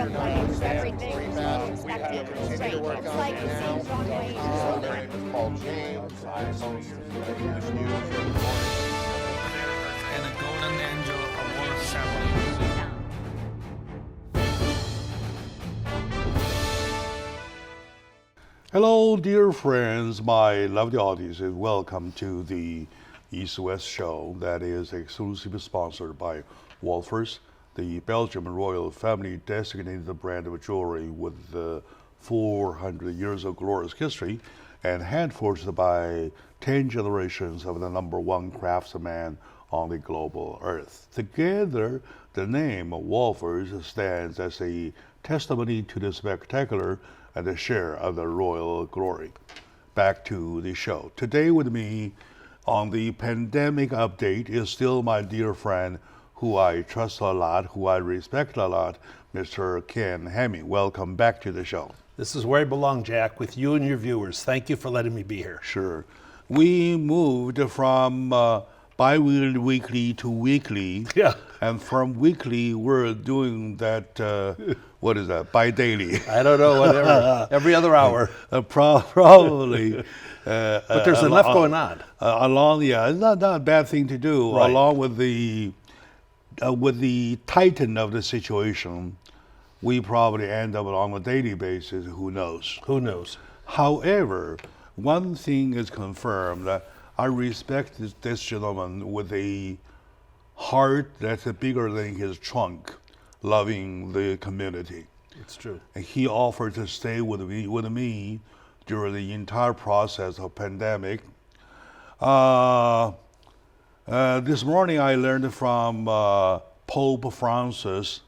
airplanes, everything is being We inspected. have to continue to work It's on like it it now. seems on ways. My name is Paul James. I'm host of this news every morning. And a Golden Angel Award ceremony. Hello, dear friends, my lovely audience, and welcome to the East-West show that is exclusively sponsored by Wolfers, the Belgian royal family designated brand of jewelry with 400 years of glorious history and hand-forged by 10 generations of the number one craftsman on the global earth. Together, the name Wolfers stands as a testimony to the spectacular and a share of the royal glory. Back to the show. Today with me on the pandemic update is still my dear friend who I trust a lot, who I respect a lot, Mr. Ken Hemming. Welcome back to the show. This is where I belong, Jack, with you and your viewers. Thank you for letting me be here. Sure. We moved from bi-weekly to weekly. Yeah. And from weekly, we're doing that, what is that, bi-daily. I don't know, whatever. Every other hour. Probably. But there's enough going on. It's not a bad thing to do. Right. Along with the titan of the situation, we probably end up on a daily basis. Who knows? Who knows? However, one thing is confirmed that I respect this gentleman with a heart that's bigger than his trunk, loving the community. It's true. And he offered to stay with me during the entire process of pandemic. This morning I learned from Pope Francis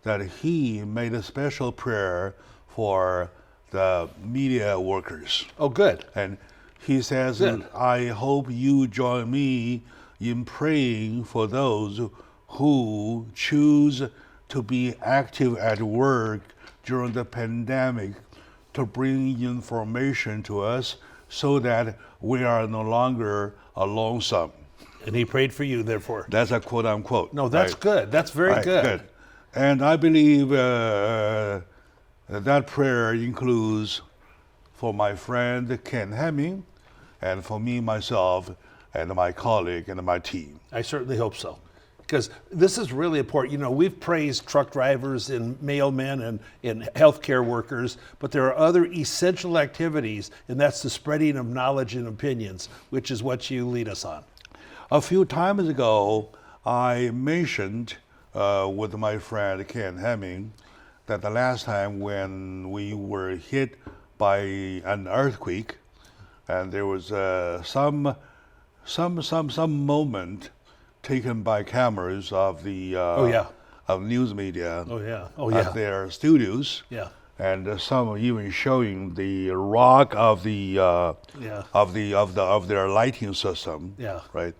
that he made a special prayer for the media workers. Oh, good. And he says, Good. I hope you join me in praying for those who choose to be active at work during the pandemic to bring information to us so that we are no longer lonesome. And he prayed for you, therefore. That's a quote unquote. No, that's right? good. That's very Right, good. And I believe that prayer includes for my friend Ken Hemming and for me, myself, and my colleague and my team. I certainly hope so. Because this is really important. You know, we've praised truck drivers and mailmen and healthcare workers, but there are other essential activities, and that's the spreading of knowledge and opinions, which is what you lead us on. A few times ago, I mentioned with my friend Ken Hemming that the last time when we were hit by an earthquake, and there was some moment taken by cameras of the of news media at their studios. Yeah. And some even showing the rock of the of their lighting system. Yeah. Right.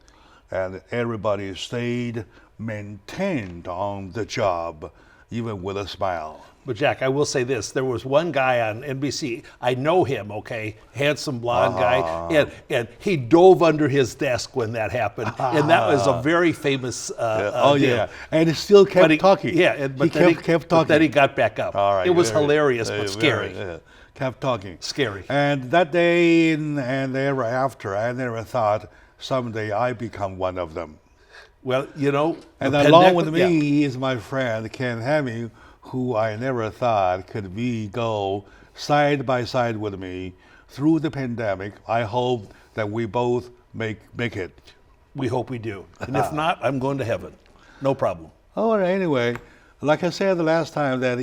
And everybody stayed maintained on the job, even with a smile. But Jack, I will say this. There was one guy on NBC, I know him, okay, handsome blonde guy, and he dove under his desk when that happened. And that was a very famous deal. And he still kept talking. Yeah, but he kept talking. But then he got back up. All right, it was hilarious, but scary. Kept talking. Scary. And that day and ever after, I never thought someday I become one of them. Well, you know. And along with me is my friend Ken Hemming, who I never thought could go side by side with me through the pandemic. I hope that we both make it. We hope we do. And if not, I'm going to heaven. No problem. Oh, anyway, like I said the last time, that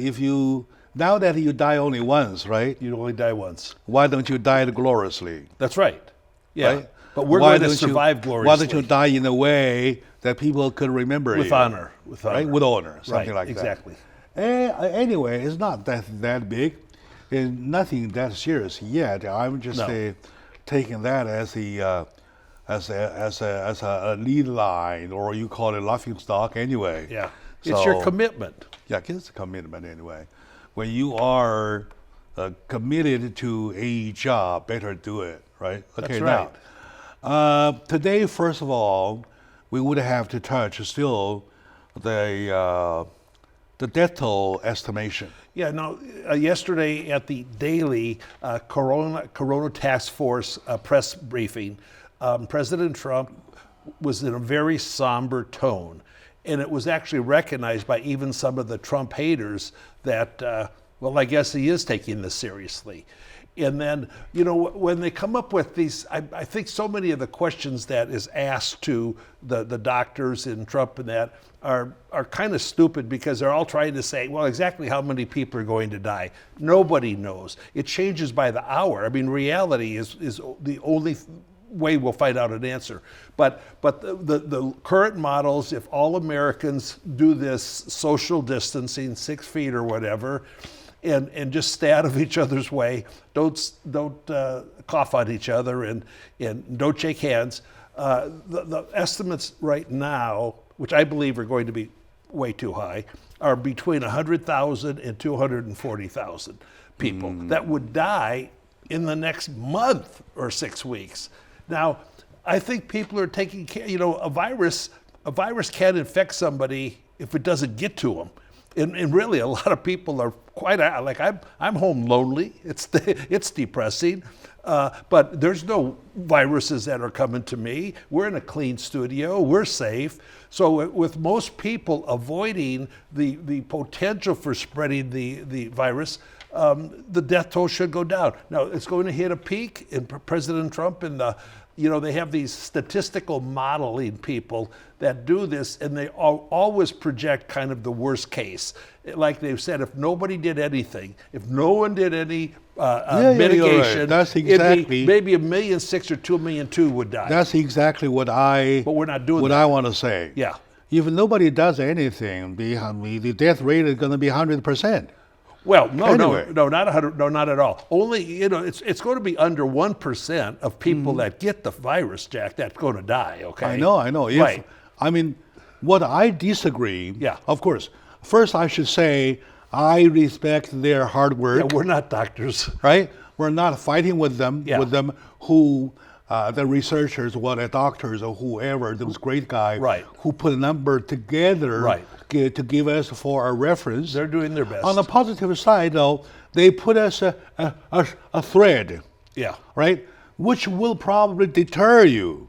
now that you die only once, right? You only die once. Why don't you die gloriously? That's right. Yeah. Right? But we're going to survive gloriously. Why don't you die in a way that people could remember you? With honor. With honor. Right? With honor, something like exactly. that. Anyway, it's not that big. It's nothing that serious yet. I'm just taking that as a lead line, or you call it laughing stock anyway. Yeah. It's your commitment. Yeah, it's a commitment anyway. When you are committed to a job, better do it, right? Okay, That's right. Now, today, first of all, we would have to touch still the the death toll estimation. Yeah, no, yesterday at the daily Corona Task Force press briefing, President Trump was in a very somber tone. And it was actually recognized by even some of the Trump haters that, well, I guess he is taking this seriously. And then, you know, when they come up with these, I think so many of the questions that is asked to the doctors in Trump and that are kind of stupid because they're all trying to say, well, exactly how many people are going to die. Nobody knows. It changes by the hour. I mean, reality is the only way we'll find out an answer. But the current models, if all Americans do this social distancing, 6 feet or whatever, and just stay out of each other's way, don't cough on each other, and don't shake hands. The estimates right now, which I believe are going to be way too high, are between 100,000 and 240,000 people that would die in the next month or 6 weeks. Now, I think people are taking care. You know, a virus can't infect somebody if it doesn't get to them. And really, a lot of people are quite like I'm home lonely. It's depressing, but there's no viruses that are coming to me. We're in a clean studio. We're safe. So with most people avoiding the potential for spreading the virus, the death toll should go down. Now it's going to hit a peak in President Trump and they have these statistical modeling people that do this, and they always project kind of the worst case. Like they've said, if nobody did anything, if no one did any mitigation, right. That's exactly maybe 1.6 million or 2.2 million would die. That's exactly what I. But we're not doing what that. I want to say. Yeah. If nobody does anything, the death rate is going to be 100%. Well, no, Anyway. no, not 100, no, not at all. Only, it's going to be under 1% of people that get the virus, Jack, that's going to die, okay? I know. Right. I mean, what I disagree, Yeah. of course, first I should say I respect their hard work, Yeah, we're not doctors. right? We're not fighting with them, Yeah. who, the researchers, the doctors or whoever, those great guy Right. who put a number together Right. to give us for a reference. They're doing their best. On the positive side, though, they put us a thread, Yeah. right, which will probably deter you.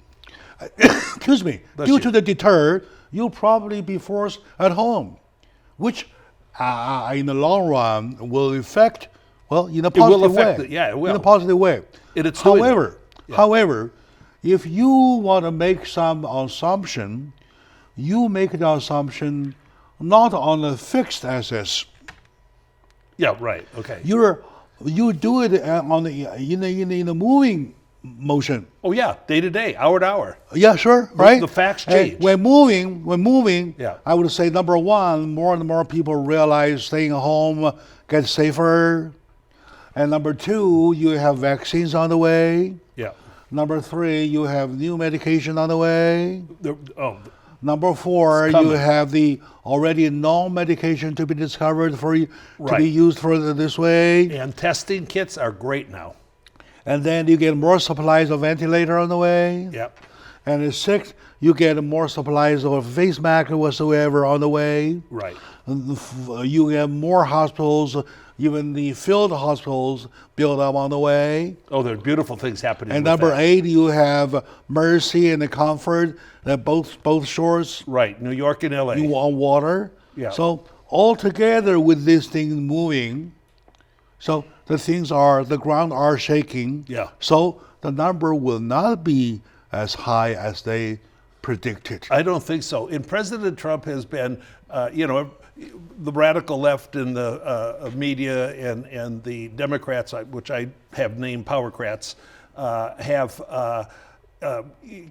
Excuse me. Bless Due you. to the deter, you'll probably be forced at home, which in the long run will affect, in a positive will affect way. it. Yeah, it will. In a positive way. And it's doing it. However, if you want to make some assumption, you make the assumption not on a fixed assets. Yeah, right. Okay. You do it in a moving motion. Oh yeah, day to day, hour to hour. Yeah, sure, right. The facts And change. When moving. Yeah. I would say number one, more and more people realize staying home gets safer, and number two, you have vaccines on the way. Yeah. Number three, you have new medication on the way. Number four, It's you coming. have the already known medication to be discovered to Right. be used for this way. And testing kits are great now. And then you get more supplies of ventilator on the way. Yep. And the sixth, you get more supplies of face mask or whatsoever on the way. Right. You have more hospitals, even the field hospitals built up on the way. Oh, there are beautiful things happening. And with number that. 8, you have Mercy and the Comfort, that both shores Right. New York and LA. you on water. Yeah. So all together with these things moving, so the ground are shaking. Yeah. So the number will not be as high as they predicted. I don't think so. And President Trump has been, the radical left in the media and the Democrats, which I have named powercrats, have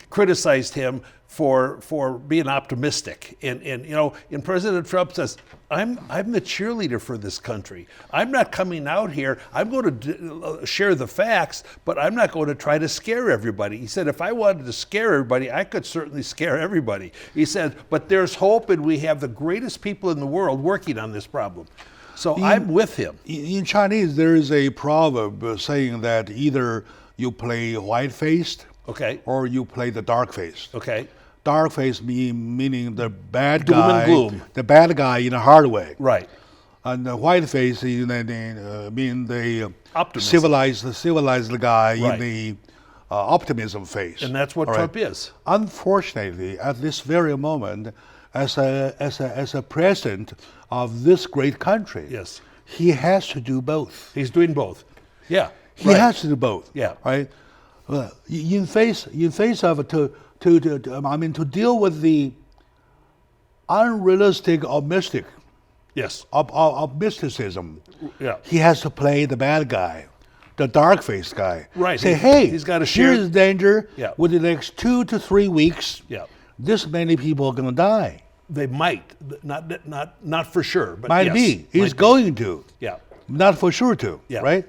criticized him for being optimistic. And President Trump says, I'm the cheerleader for this country. I'm not coming out here. I'm going to share the facts, but I'm not going to try to scare everybody. He said, if I wanted to scare everybody, I could certainly scare everybody. He said, but there's hope, and we have the greatest people in the world working on this problem. So I'm with him. In Chinese, there is a proverb saying that either you play white-faced Okay. or you play the dark-faced. Okay. dark face meaning the bad Doom and guy, gloom. the bad guy in a hard way. Right. And the white face mean the Optimism. civilized guy Right. in the optimism face. And that's what All Trump is. Unfortunately, at this very moment, as a president of this great country, Yes. he has to do both. He's doing both. Yeah. He right. has to do both. Yeah. Right. In face of to deal with the unrealistic or mystic Yes. of mysticism, Yeah. he has to play the bad guy, the dark-faced guy. Right. Say, hey, He's gotta share- here's danger. Yeah. Within the next 2 to 3 weeks, Yeah. this many people are going to die. They might, not for sure, but Might yes, be. He's might be. going to. Yeah. Not for sure to. Yeah. Right?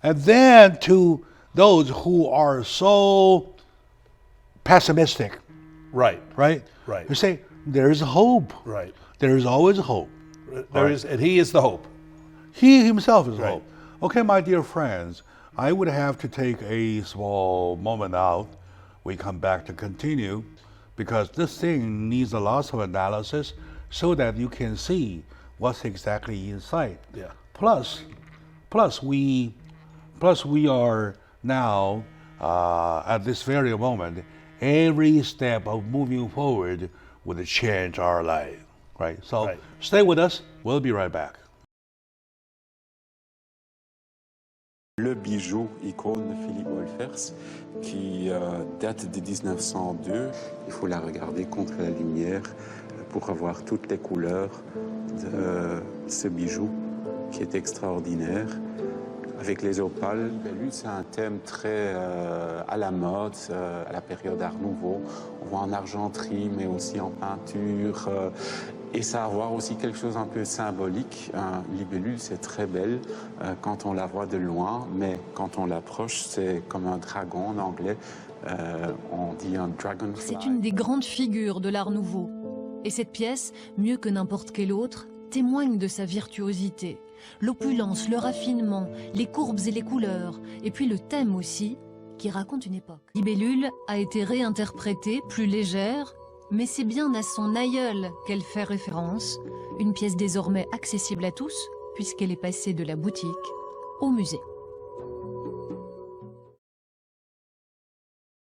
And then to those who are so pessimistic, Right. right? Right. You say, there's hope. Right. There is always hope. There is, and he is the hope. He himself is Right. hope. Okay, my dear friends, I would have to take a small moment out. We come back to continue because this thing needs a lot of analysis so that you can see what's exactly inside. Yeah. Plus we are now at this very moment, every step of moving forward would change our life, right? So Right. stay with us. We'll be right back. Le bijou icône de Philippe Wolfers qui date de 1902. Il faut la regarder contre la lumière pour avoir toutes les couleurs de ce bijou qui est extraordinaire. Avec les opales, c'est un thème très à la mode, à la période Art Nouveau. On voit en argenterie, mais aussi en peinture. Et ça a à voir aussi quelque chose un peu symbolique. Un libellule, c'est très belle quand on la voit de loin, mais quand on l'approche, c'est comme un dragon en anglais. On dit un dragonfly. C'est une des grandes figures de l'Art Nouveau. Et cette pièce, mieux que n'importe quelle autre, témoigne de sa virtuosité. L'opulence, le raffinement, les courbes et les couleurs, et puis le thème aussi, qui raconte une époque. Libellule a été réinterprétée, plus légère, mais c'est bien à son aïeul qu'elle fait référence, une pièce désormais accessible à tous, puisqu'elle est passée de la boutique au musée.